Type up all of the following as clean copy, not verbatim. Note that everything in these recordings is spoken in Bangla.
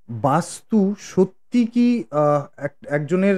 বাস্তু সত্যি কি একজনের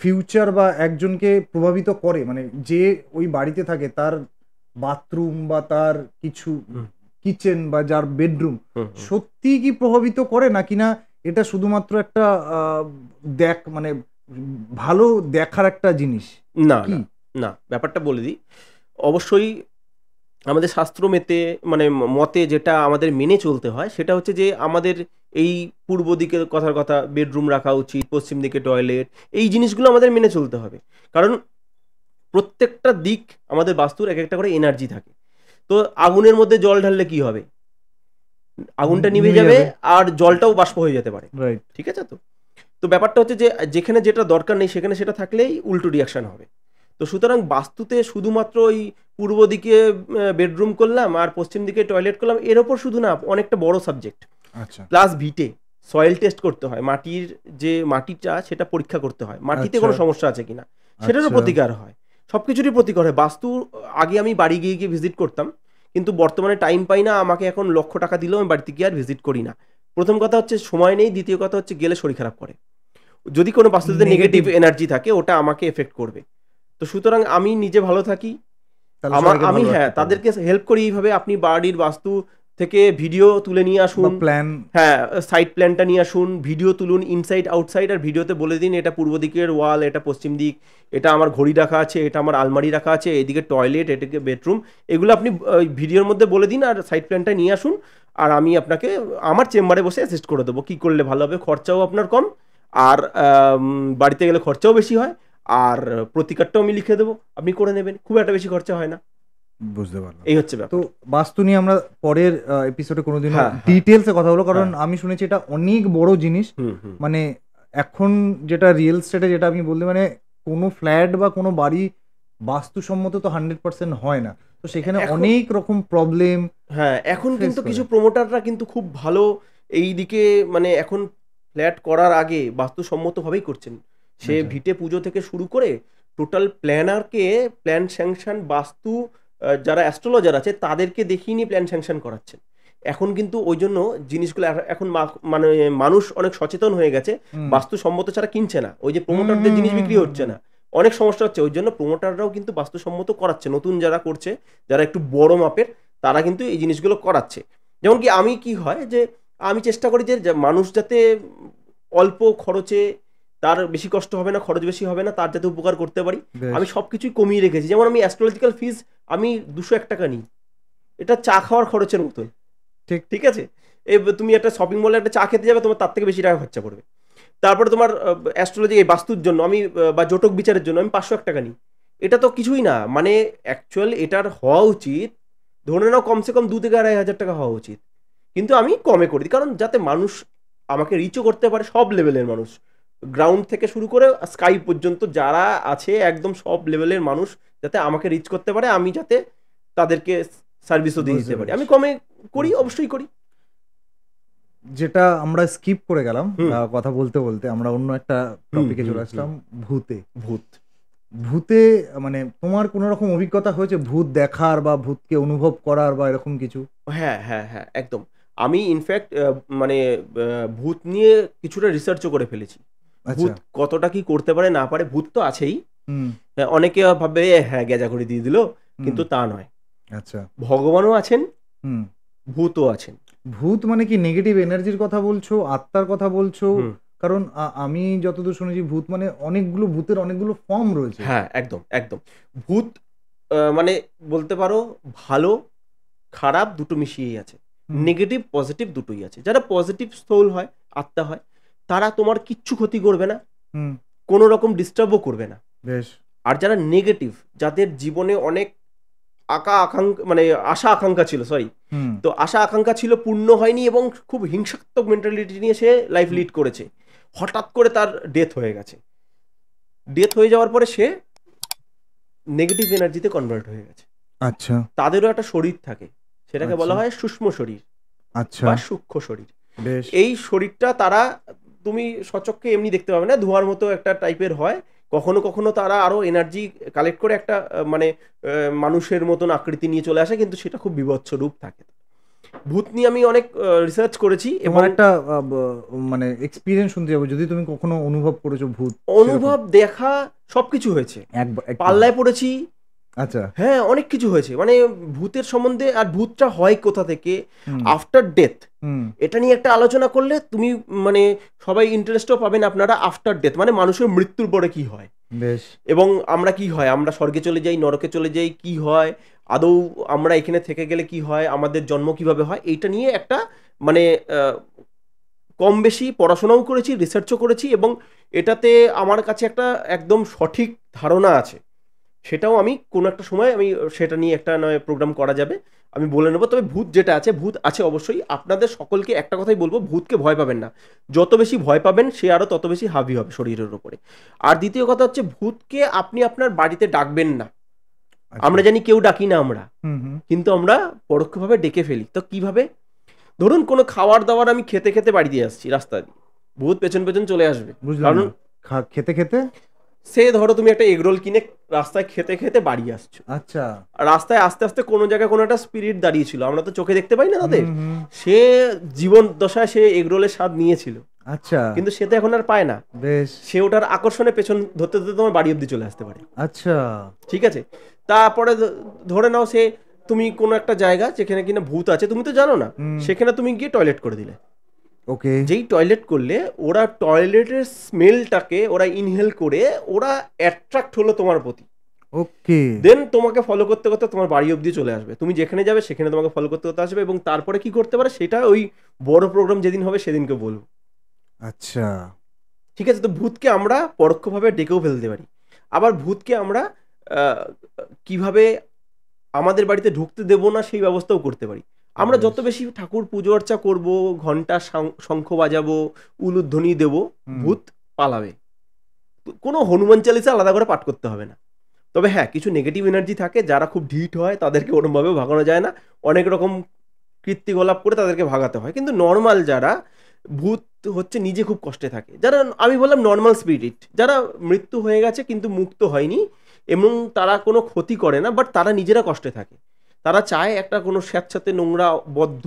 ফিউচার বা একজনকে প্রভাবিত করে, মানে যে ওই বাড়িতে থাকে তার বাথরুম বা তার কিছু হুম, কিচেন বা যার বেডরুম হুম, হুম। সত্যি কি প্রভাবিত করে, নাকি না এটা শুধুমাত্র একটা মানে ভালো দেখার একটা জিনিস না, কি? না, না। ব্যাপারটা বলে দিই। অবশ্যই আমাদের শাস্ত্র মেতে মানে মতে যেটা আমাদের মেনে চলতে হয় সেটা হচ্ছে যে আমাদের এই পূর্ব দিকে কথার কথা বেডরুম রাখা উচিত, পশ্চিম দিকে টয়লেট। এই জিনিসগুলো আমাদের মেনে চলতে হবে। কারণ প্রত্যেকটা দিক আমাদের বাস্তুর এক একটা করে এনার্জি থাকে। তো আগুনের মধ্যে জল ঢাললে কি হবে? আগুনটা নিভে নিভে যাবে যাবে। আর জলটাও বাষ্প হয়ে যেতে পারে। রাইট। ঠিক আছে তো? তো ব্যাপারটা হচ্ছে যে যেখানে যেটা দরকার নেই সেখানে সেটা থাকলেই উল্টো রিয়াকশন হবে। তো সুতরাং বাস্তুতে শুধুমাত্র ওই পূর্ব দিকে বেডরুম করলাম আর পশ্চিম দিকে টয়লেট করলাম এর ওপর শুধু না, অনেকটা বড় সাবজেক্ট। আচ্ছা প্লাস ভিটে সয়েল টেস্ট করতে হয়, মাটির যে মাটিটা সেটা পরীক্ষা করতে হয়, মাটিতে আচ্ছা কোনো সমস্যা আছে কিনা সেটারও আচ্ছা। প্রতিকার হয়। সব কিছুরই প্রতিকার হয় বাস্তু। আগে আমি বাড়ি গিয়ে গিয়ে ভিজিট করতাম, কিন্তু বর্তমানে টাইম পাই না, আমাকে এখন লক্ষ টাকা দিলেও আমি বাড়িতে গিয়ে আর ভিজিট করি না। প্রথম কথা হচ্ছে সময় নেই, দ্বিতীয় কথা হচ্ছে গেলে শরীর খারাপ করে। যদি কোনো বাস্তুতে নেগেটিভ নেগেটিভ। এনার্জি থাকে ওটা আমাকে এফেক্ট করবে। তো সুতরাং আমি নিজে ভালো থাকি। তাহলে সবাইকে আমি ভালো হ্যাঁ রাখতে পারবো। তাদেরকে হেল্প করি এইভাবে, আপনি বাড়ির বাস্তু থেকে ভিডিও তুলে নিয়ে বা আসুন। প্ল্যান। হ্যাঁ, সাইড প্ল্যানটা নিয়ে আসুন, ভিডিও তুলুন ইনসাইড আউটসাইড, আর ভিডিওতে বলে দিন এটা পূর্ব দিকের ওয়াল, এটা পশ্চিম দিক, এটা আমার ঘড়ি রাখা আছে, এটা আমার আলমারি রাখা আছে, এদিকে টয়লেট, এদিকে বেডরুম। এগুলো আপনি ভিডিওর মধ্যে বলে দিন আর সাইড প্ল্যানটা নিয়ে আসুন। আর আমি আপনাকে আমার চেম্বারে বসে অ্যাসিস্ট করে দেবো কী করলে ভালো হবে, খরচাও আপনার কম। আর বাড়িতে গেলে খরচাও বেশি হয়। আর প্রতিকারটাও আমি লিখে দেবো, আপনি করে নেবেন, খুব একটা বেশি খরচা হয় না। বুঝতে পারলাম। এই হচ্ছে তো ব্যাপার। বাস্তু নিয়ে আমরা পরের এপিসোডে কোনোদিনও হ্যাঁ, হ্যাঁ, ডিটেলসে কথা বলবো, কারণ হ্যাঁ। আমি শুনেছি এটা অনেক বড় জিনিস। হুম, হুম। মানে এখন যেটা রিয়েল স্টেটে যেটা আমি বলতে, মানে কোনো ফ্ল্যাট বা কোনো বাড়ি বাস্তুসম্মত তো 100% হয় না, তো সেখানে এখন অনেক রকম প্রবলেম হ্যাঁ, এখন ফেস কিন্তু করে। কিছু প্রমোটাররা কিন্তু খুব ভালো এই দিকে, মানে এখন ফ্ল্যাট করার আগে বাস্তুসম্মতভাবেই করছেন। সে আচ্ছা। ভিটে পুজো থেকে শুরু করে টোটাল প্ল্যানারকে প্ল্যান স্যাংশন বাস্তু যারা অ্যাস্ট্রোলজার আছে তাদেরকে দেখিয়ে নিয়ে প্ল্যান স্যাংশন করাচ্ছেন। এখন কিন্তু ওই জন্য জিনিসগুলো এখন মানে মানুষ অনেক সচেতন হয়ে গেছে। হুম বাস্তুসম্মত ছাড়া কিনছে না। ওই যে হুম প্রমোটারদের হুম জিনিস হুম বিক্রি হুম হচ্ছে হুম। না। অনেক সমস্যা হচ্ছে। ওই জন্য প্রমোটাররাও কিন্তু বাস্তুসম্মত করাচ্ছে। নতুন যারা করছে, যারা একটু বড় মাপের, তারা কিন্তু এই জিনিসগুলো করাচ্ছে। যেমন কি আমি কি হয় যে আমি চেষ্টা করি যে মানুষ যাতে অল্প খরচে, তার বেশি কষ্ট হবে না, খরচ বেশি হবে না, তার যাতে উপকার করতে পারি। বেশ। আমি সব কিছুই কমিয়ে রেখেছি। যেমন আমি অ্যাস্ট্রোলজিক্যাল ফিজ আমি 201 টাকা নিই। এটা চা খাওয়ার খরচের মতন। ঠিক। ঠিক আছে? তুমি একটা শপিং মলে একটা চা খেতে যাবে, তোমার তার থেকে বেশি টাকা খরচা পড়বে। তারপরে তোমার অ্যাস্ট্রোলজি এই বাস্তুর জন্য আমি বা জটক বিচারের জন্য আমি 501 টাকা নিই। এটা তো কিছুই না। মানে অ্যাকচুয়াল এটার হওয়া উচিত, ধরে নাও কমসে কম 2 থেকে 2,500 টাকা হওয়া উচিত। কিন্তু আমি কমে করে দিই, কারণ যাতে মানুষ আমাকে রিচও করতে পারে, সব লেভেলের মানুষ, গ্রাউন্ড থেকে শুরু করে স্কাই পর্যন্ত যারা আছে একদম সব লেভেলের মানুষ যাতে আমাকে রিচ করতে পারে, আমি যাতে তাদেরকে সার্ভিসও দিয়ে বুঝতে দিতে পারি, আমি পেরেছি। কমে করি, বুঝতে পেরেছি। অবশ্যই করি। যেটা আমরা স্কিপ করে গেলাম, হুম, কথা বলতে বলতে আমরা অন্য একটা হুম, টপিকে হুম, চলে হুম। আসলাম, ভূতে। ভূত। ভূতে মানে তোমার কোনো রকম অভিজ্ঞতা হয়েছে ভূত দেখার বা ভূতকে অনুভব করার বা এরকম কিছু? হ্যাঁ, হ্যাঁ, হ্যাঁ, একদম। আমি ইনফ্যাক্ট মানে ভূত নিয়ে কিছুটা রিসার্চও করে ফেলেছি। আচ্ছা। ভূত কতটা কি করতে পারে না পারে, ভূত তো আছেই। হুম হ্যাঁ, অনেকে ভাববে হ্যাঁ, গ্যাজাখড়ি দিয়ে দিল। হুম। কিন্তু তা নয়। আচ্ছা। ভগবানও আছেন, হুম। ভূতও আছেন। ভূত মানে কি নেগেটিভ এনার্জির কথা বলছো, আত্মার কথা বলছো? হুম। কারণ আমি যতদূর শুনেছি ভূত মানে অনেকগুলো ভূতের অনেকগুলো ফর্ম রয়েছে। হ্যাঁ, একদম, একদম। ভূত মানে বলতে পারো ভালো, খারাপ দুটো মিশিয়েই আছে। হুম নেগেটিভ, পজিটিভ দুটোই আছে। যারা পজিটিভ সোল হয়, আত্মা হয়, তারা তোমার কিচ্ছু ক্ষতি করবে না। হুম। কোনো রকম ডিস্টার্বও করবে না। বেশ। আর যারা নেগেটিভ, যাদের জীবনে অনেক মানে আশা আকাঙ্ক্ষা ছিল, সরি। হুম তো আশা আকাঙ্ক্ষা ছিল, পূর্ণ হয়নি এবং খুব হিংসাত্মক মেন্টালিটি নিয়ে সে লাইফ হুম। লিড করেছে। হঠাৎ করে তার ডেথ হয়ে গেছে। ডেথ হয়ে যাওয়ার পরে সে নেগেটিভ এনার্জিতে কনভার্ট হয়ে গেছে। আচ্ছা তাদেরও একটা শরীর থাকে। সেটাকে আচ্ছা বলা হয় সূক্ষ্ম শরীর আচ্ছা। বা সূক্ষ্ম শরীর। বেশ। এই শরীরটা তারা, তুমি সচক্ষে এমনি দেখতে পাবে না, ধোঁয়ার মতো একটা টাইপের হয়। কখনো কখনো তারা আরো এনার্জি কালেক্ট করে একটা মানে মানুষের মতন আকৃতি নিয়ে চলে আসে, কিন্তু সেটা খুব বীভৎস রূপ থাকে। ভূত নিয়ে আমি অনেক রিসার্চ করেছি এবং তোমার একটা মানে এক্সপিরিয়েন্স শুনতে যাবো, যদি তুমি কখনো অনুভব করেছো ভূত। অনুভব দেখা সবকিছু হয়েছে, একবার পাল্লায় পড়েছি, আচ্ছা হ্যাঁ অনেক কিছু হয়েছে, মানে ভূতের সম্বন্ধে। আর ভূতটা হয় কোথা থেকে, হুম আফটার ডেথ, হুম এটা নিয়ে একটা আলোচনা করলে তুমি মানে সবাই ইন্টারেস্টও পাবেন আপনারা। আফটার ডেথ মানে মানুষের মৃত্যুর পরে কি হয়, বেশ এবং আমরা কি হয়, আমরা স্বর্গে চলে যাই, নরকে চলে যাই, কি হয় আদৌ, আমরা এখানে থেকে গেলে কি হয়, আমাদের জন্ম কিভাবে হয়, এইটা নিয়ে একটা মানে কম বেশি পড়াশোনাও করেছি, রিসার্চও করেছি, এবং এটাতে আমার কাছে একটা একদম সঠিক ধারণা আছে। সেটাও আমি কোনো একটা সময় আমি সেটা নিয়ে একটা নয় প্রোগ্রাম করা যাবে, আমি বলে নেবো। তবে ভূত যেটা আছে, ভূত আছে অবশ্যই। আপনাদের সকলকে একটা কথাই বলবো, ভূতকে ভয় পাবেন না। যত বেশি ভয় পাবেন সে আরও তত বেশি হাবি হবে শরীরের ওপরে। আর দ্বিতীয় কথা হচ্ছে, ভূতকে আপনি আপনার বাড়িতে ডাকবেন না। আমরা জানি কেউ ডাকি না আমরা, হুম হুম কিন্তু আমরা পরোক্ষভাবে ডেকে ফেলি। তো কিভাবে? ধরুন কোনো খাবার দাবার আমি খেতে খেতে বাড়ি দিয়ে আসছি রাস্তা দিয়ে, ভূত পেছন পেছন চলে আসবে। বুঝলাম কারণ না। খেতে খেতে সে ধরো তুমি একটা এগরোল কিনে রাস্তায় খেতে খেতে বাড়ি আসছো, আচ্ছা আর রাস্তায় আস্তে আস্তে কোনো জায়গায় কোনো একটা স্পিরিট দাঁড়িয়ে ছিল, আমরা তো চোখে দেখতে পাই না তাদের, হুম, হুম, সে জীবন দশায় সে এগরোলের স্বাদ নিয়েছিল, আচ্ছা কিন্তু সে তো এখন আর পায় না। বেশ সে ওটার আকর্ষণে পেছন ধরতে ধরতে তোমার বাড়ি অব্দি চলে আসতে পারে। আচ্ছা ঠিক আছে, তারপরে ধরে নাও সে তুমি কোনো একটা জায়গা যেখানে কিনা ভূত আছে তুমি তো জানো না, হুম সেখানে তুমি গিয়ে টয়লেট করে দিলে। ওকে যেই টয়লেট করলে ওরা টয়লেটের স্মেলটাকে ওরা ইনহেল করে ওরা অ্যাট্রাক্ট হলো তোমার প্রতি, ওকে দেন তোমাকে ফলো করতে করতে তোমার বাড়ি অবধি চলে আসবে। তুমি যেখানে যাবে সেখানে তোমাকে ফলো করতে করতে আসবে, এবং তারপরে কি করতে পারে সেটা ওই বড় প্রোগ্রাম যেদিন হবে সেদিনকে বলবো। আচ্ছা ঠিক আছে, তো ভূতকে আমরা পরোক্ষভাবে ডেকেও ফেলতে পারি। আবার ভূতকে আমরা কিভাবে আমাদের বাড়িতে ঢুকতে দেবো না সেই ব্যবস্থাও করতে পারি। আমরা যত বেশি ঠাকুর পুজো অর্চা করবো, ঘন্টা শঙ্খ বাজাবো, উলুধ্বনি দেবো, ভূত পালাবে। কোনো হনুমান চালিসা আলাদা করে পাঠ করতে হবে না। তবে হ্যাঁ, কিছু নেগেটিভ এনার্জি থাকে, যারা খুব ঢিঠ হয় তাদেরকে ওরমভাবেও ভাগানো যায় না, অনেক রকম কীর্তিকলাপ করে তাদেরকে ভাগাতে হয়। কিন্তু নর্মাল যারা, ভূত হচ্ছে নিজে খুব কষ্টে থাকে, যারা আমি বললাম নর্মাল স্পিরিট, যারা মৃত্যু হয়ে গেছে কিন্তু মুক্ত হয়নি, এবং তারা কোনো ক্ষতি করে না, বাট তারা নিজেরা কষ্টে থাকে। তারা চায় একটা কোনো স্যাঁতস্যাঁতে নোংরা বদ্ধ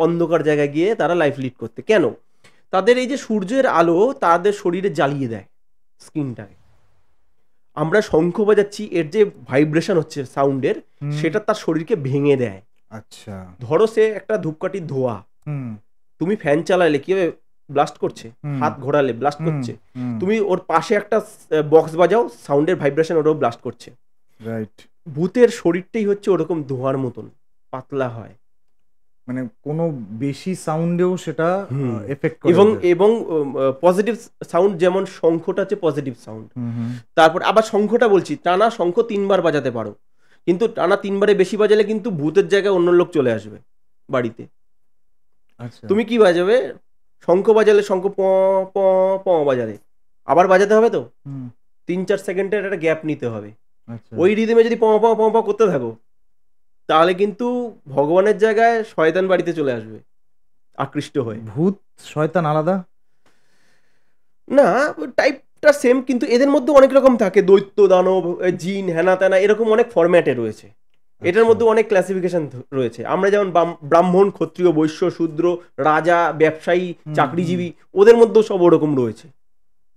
অন্ধকার জায়গায় গিয়ে তারা লাইফ লিড করতে। কেন? তাদের এই যে সূর্যের আলো তাদের শরীরে জ্বালিয়ে দেয় স্কিনটাকে। আমরা শঙ্খ বাজাচ্ছি, এর যে ভাইব্রেশন হচ্ছে সাউন্ডের, সেটা তার শরীরকে ভেঙে দেয়। আচ্ছা ধরো সে একটা ধূপকাঠির ধোয়া, তুমি ফ্যান চালালে কি হবে, ব্লাস্ট করছে, হাত ঘোরালে ব্লাস্ট করছে, তুমি ওর পাশে একটা বক্স বাজাও, সাউন্ডের ভাইব্রেশন ওটাও ব্লাস্ট করছে। রাইট, ভূতের শরীরটাই হচ্ছে ওরকম ধোঁয়ার মতন পাতলা হয়, মানে কোনো বেশি সাউন্ডেও সেটা এফেক্ট করে। এবং পজিটিভ সাউন্ড, যেমন শঙ্খটা হচ্ছে পজিটিভ সাউন্ড। তারপর আবার শঙ্খটা বলছি, টানা শঙ্খ 3 বার বাজাতে পারো, কিন্তু টানা 3 বারে বেশি বাজালে কিন্তু ভূতের জায়গায় অন্য লোক চলে আসবে বাড়িতে। আচ্ছা তুমি কি বাজাবে? শঙ্খ বাজালে শঙ্খ প প প বাজালে আবার বাজাতে হবে, তো 3-4 সেকেন্ডের একটা গ্যাপ নিতে হবে। ওই রিদমে যদি প প প প করতে থাকো, তাহলে কিন্তু ভগবানের জায়গায় শয়তান বাড়িতে চলে আসবে আকৃষ্ট হয়ে। ভূত শয়তান আলাদা না, টাইপটা সেম, কিন্তু এদের মধ্যে অনেক রকম থাকে, দৈত্য, দানব, জিন, হেনা তেনা, এরকম অনেক ফরম্যাটে রয়েছে। এটার মধ্যে অনেক ক্লাসিফিকেশন রয়েছে। আমরা যেমন ব্রাহ্মণ, ক্ষত্রিয়, বৈশ্য, শূদ্র, রাজা, ব্যবসায়ী, চাকরিজীবী, ওদের মধ্যেও সব ওরকম রয়েছে।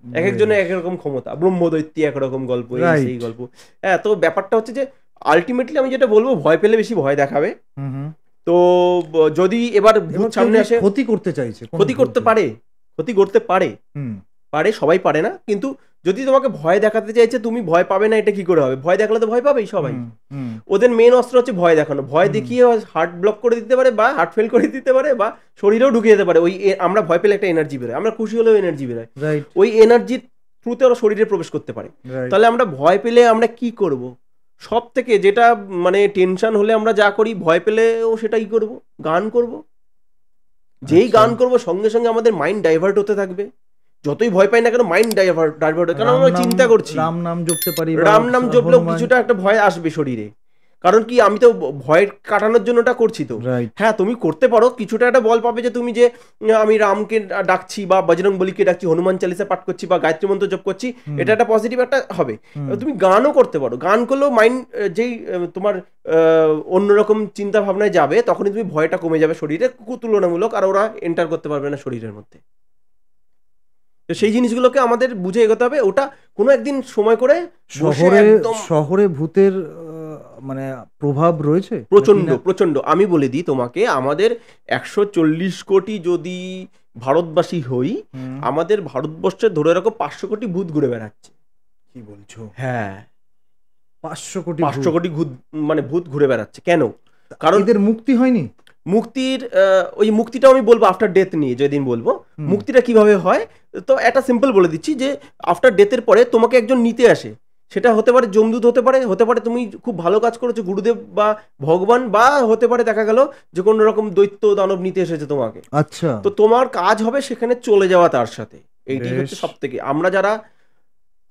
এক একজনের এক রকম ক্ষমতা, ব্রহ্মদৈত্যী একরকম গল্প, এই গল্প। হ্যাঁ, তো ব্যাপারটা হচ্ছে যে আলটিমেটলি আমি যেটা বলবো, ভয় পেলে বেশি ভয় দেখাবে। তো যদি এবার ভূত সামনে আসে, ক্ষতি করতে চাইছে, ক্ষতি করতে পারে, ক্ষতি করতে পারে, পারে, সবাই পারে না, কিন্তু যদি তোমাকে ভয় দেখাতে চাইছে, তুমি ভয় পাবে না, এটা কি করে হবে? ভয় দেখালে তো ভয় পাবেই সবাই। ওদের মেন অস্ত্র হচ্ছে ভয় দেখানো। ভয় দেখিয়ে হার্ট ব্লক করে দিতে পারে, বা হার্ট ফেল করে দিতে পারে, বা শরীরেও ঢুকে যেতে পারে। ওই আমরা ভয় পেলে একটা এনার্জি বেরোয়, আমরা খুশি হলেও এনার্জি বেরোয়, ওই এনার্জির থ্রুতে ওরা শরীরে প্রবেশ করতে পারে। তাহলে আমরা ভয় পেলে আমরা কি করব? সব থেকে যেটা মানে টেনশন হলে আমরা যা করি, ভয় পেলেও সেটাই করব, গান করব। যেই গান করব, সঙ্গে সঙ্গে আমাদের মাইন্ড ডাইভার্ট হতে থাকবে। যতই ভয় পাই না কেন, মাইন্ড ডাইভার্ট হয়, কারণ আমরা চিন্তা করছি। রাম নাম জপতে পারি, রাম নাম জপলেও কিছুটা একটা ভয় আসবে শরীরে, কারণ কি আমি তো ভয় কাটানোর জন্য ওটা করছি তো। রাইট। হ্যাঁ তুমি করতে পারো, কিছুটা একটা বল পাবে যে তুমি যে আমি রামকে ডাকছি বা বজরং বলিকে ডাকছি, হনুমান চালিসা পাঠ করছি বা গায়ত্রী মন্ত্র জপ করছি, এটা একটা পজিটিভ একটা হবে। তুমি গানও করতে পারো, গান করলেও মাইন্ড যেই তোমার অন্যরকম চিন্তা ভাবনায় যাবে, তখনই তুমি ভয়টা কমে যাবে শরীরে তুলনামূলক, আর ওরা এন্টার করতে পারবে না শরীরের মধ্যে। তো সেই জিনিসগুলোকে আমাদের বুঝে এগোতে হবে। ওটা কোনো একদিন সময় করে শহরে ভূতের মানে প্রভাব রয়েছে প্রচন্ড প্রচন্ড। আমি বলে দিই তোমাকে, আমাদের 140 কোটি যদি ভারতবাসী হই, আমাদের ভারতবর্ষে ধরে রাখো 500 কোটি ভূত ঘুরে বেড়াচ্ছে। কি বলছো? হ্যাঁ 500 কোটি 500 কোটি মানে ভূত ঘুরে বেড়াচ্ছে। কেন? কারণ এদের মুক্তি হয়নি। মুক্তির ওই মুক্তিটাও আমি বলবো আফটার ডেথ নিয়ে, যেদিন বলবো মুক্তিটা কিভাবে হয়, তো একটা সিম্পল বলে দিচ্ছি যে আফটার ডেথের পরে তোমাকে একজন নিতে আসে। সেটা হতে পারে যমদূত, হতে পারে তুমি খুব ভালো কাজ করেছো গুরুদেব বা ভগবান, বা হতে পারে দেখা গেল যে কোনো রকম দৈত্য দানব নিতে এসেছে তোমাকে। আচ্ছা। তো তোমার কাজ হবে সেখানে চলে যাওয়া তার সাথে। এইটি হচ্ছে সব থেকে, আমরা যারা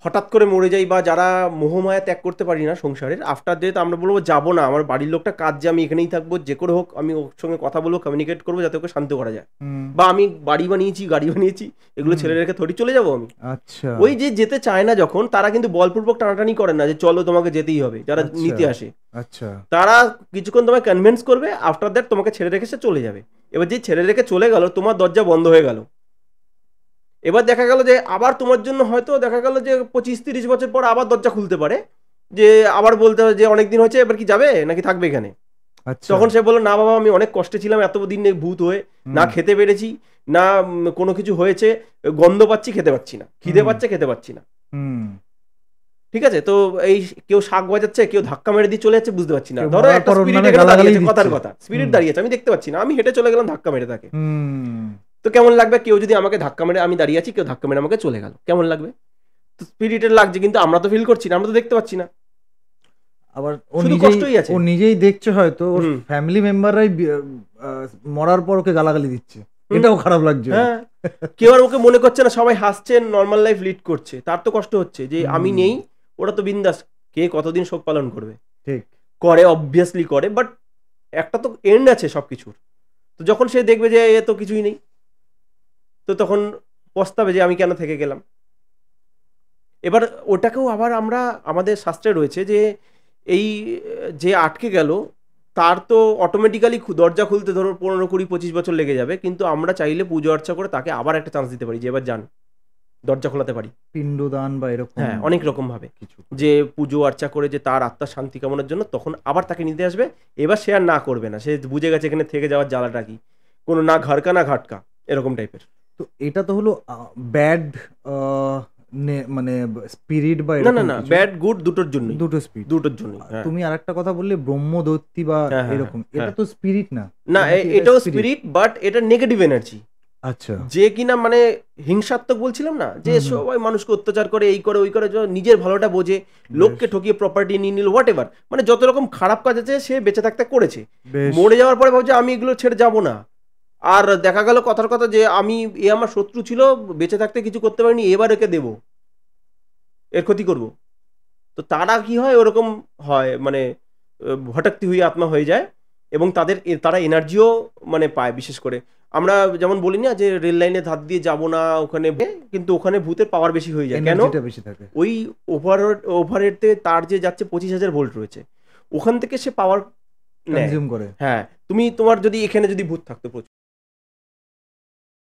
হঠাৎ করে মরে যাই বা যারা মোহমায়া ত্যাগ করতে পারি না সংসারের, আফটার ডেথ আমরা বলবো যাবো না, আমার বাড়ির লোকটা কাজ যে আমি এখানেই থাকবো, যে করে হোক আমি ওর সঙ্গে কথা বলবো, কমিউনিকেট করবো যাতে ওকে শান্ত করা যায়, বা আমি বাড়ি বানিয়েছি গাড়ি বানিয়েছি, এগুলো ছেলে রেখে থরি চলে যাবো আমি। আচ্ছা। ওই যে যেতে চায় না যখন, তারা কিন্তু বলপূর্বক টানাটানি করে না যে চলো তোমাকে যেতেই হবে, যারা নিতে আসে। আচ্ছা। তারা কিছুক্ষণ তোমাকে কনভিন্স করবে, আফটার দ্যাট তোমাকে ছেড়ে রেখে সে চলে যাবে। এবার যে ছেড়ে রেখে চলে গেল, তোমার দরজা বন্ধ হয়ে গেল। এবার দেখা গেল যে আবার তোমার জন্য হয়তো দেখা গেল যে 25-30 বছর পর আবার দরজা খুলতে পারে, যে আবার বলতে হবে যে অনেকদিন হয়েছে, এবার কি যাবে নাকি থাকবে এখানে। তখন সে বললো না বাবা, আমি অনেক কষ্টে ছিলাম এতদিন ভূত হয়ে, না খেতে পেরেছি, না কোনো কিছু হয়েছে, গন্ধ পাচ্ছি, খেতে পাচ্ছি না, খিদে পাচ্ছে, খেতে পাচ্ছি না। ঠিক আছে, তো এই কেউ শাক বাজাচ্ছে, কেউ ধাক্কা মেরে দিয়ে চলে যাচ্ছে, বুঝতে পারছি না। ধরো একটা স্পিরিট এখানে দাঁড়িয়েছে, কথার কথা স্পিরিট দাঁড়িয়েছে, আমি দেখতে পাচ্ছি না, আমি হেঁটে চলে গেলাম, ধাক্কা মেরে তাকে। তো কেমন লাগবে? কেউ যদি আমাকে ধাক্কা মেরে, আমি দাঁড়িয়ে আছি, কেউ ধাক্কা মেরে আমাকে চলে গেল, কেমন লাগবে? তো স্পিরিটের লাগছে, কিন্তু আমরা তো ফিল করছি না, আমরা তো দেখতে পাচ্ছি না। আবার ও নিজেই দেখছে, হয়তো ওর ফ্যামিলি মেম্বাররাই মরার পর ওকে গালাগালি দিচ্ছে, এটাও খারাপ লাগছে। হ্যাঁ, কেউ আর ওকে মনে করছে না, সবাই হাসছে, নর্মাল লাইফ লিড করছে, তার তো কষ্ট হচ্ছে যে আমি নেই, ওরা তো বিন্দাস, কে কতদিন শোক পালন করবে? ঠিক করে, অবভিয়াসলি করে, বাট একটা তো এন্ড আছে সবকিছুর। তো যখন সে দেখবে যে এ তো কিছুই নেই, তো তখন পস্তাবে যে আমি কেন থেকে গেলাম। এবার ওটাকেও আবার আমরা, আমাদের শাস্ত্রে রয়েছে যে এই যে আটকে গেল, তার তো অটোমেটিক্যালি দরজা খুলতে ধরো 15-20-25 বছর লেগে যাবে, কিন্তু আমরা চাইলে পুজো অর্চা করে তাকে আবার একটা চান্স দিতে পারি, যে এবার যান, দরজা খোলাতে পারি, পিণ্ডদান বা এরকম। হ্যাঁ, অনেক রকম ভাবে কিছু, যে পুজো অর্চা করে যে তার আত্মার শান্তি কামনার জন্য, তখন আবার তাকে নিতে আসবে। এবার সে আর না করবে না, সে বুঝে গেছে এখানে থেকে যাওয়ার জ্বালাটা কি, কোনো না ঘরকা না ঘাটকা এরকম টাইপের। তো এটা তো হলো ব্যাড মানে স্পিরিট বা না না না, ব্যাড গুড দুটোর জন্য, দুটোর জন্য। তুমি আরেকটা কথা বললে ব্রহ্মদৈত্যী বা এরকম, এটা তো স্পিরিট না। না, এটাও স্পিরিট, বাট এটা নেগেটিভ এনার্জি। আচ্ছা। যে কিনা মানে হিংসাত্মক বলছিলাম না, যে সবাই মানুষকে অত্যাচার করে, এই করে ওই করে, নিজের ভালোটা বোঝে, লোককে ঠকিয়ে প্রপার্টি নিয়ে নিল, হোয়াট এভার, মানে যত রকম খারাপ কাজ আছে সে বেঁচে থাকতে করেছে। মরে যাওয়ার পরে ভাবছে আমি এগুলো ছেড়ে যাব না। আর দেখা গেল কথার কথা যে আমি, এ আমার শত্রু ছিল, বেঁচে থাকতে কিছু করতে পারিনি, এবার একে দেবো, এর ক্ষতি করব। তো তারা কি হয়, ওরকম হয়, মানে ভটকতি হয়ে আত্মা হয়ে যায়, এবং তারা এনার্জিও মানে পায়। বিশেষ করে আমরা যেমন বলি না যে রেল লাইনে ধার দিয়ে যাব না ওখানে, কিন্তু ওখানে ভূতের পাওয়ার বেশি হয়ে যায়। কেন? ওই ওভারহেড তার যে যাচ্ছে 25,000 ভোল্ট রয়েছে, ওখান থেকে সে পাওয়ার কনজিউম করে। হ্যাঁ, তুমি তোমার যদি এখানে যদি ভূত থাকতো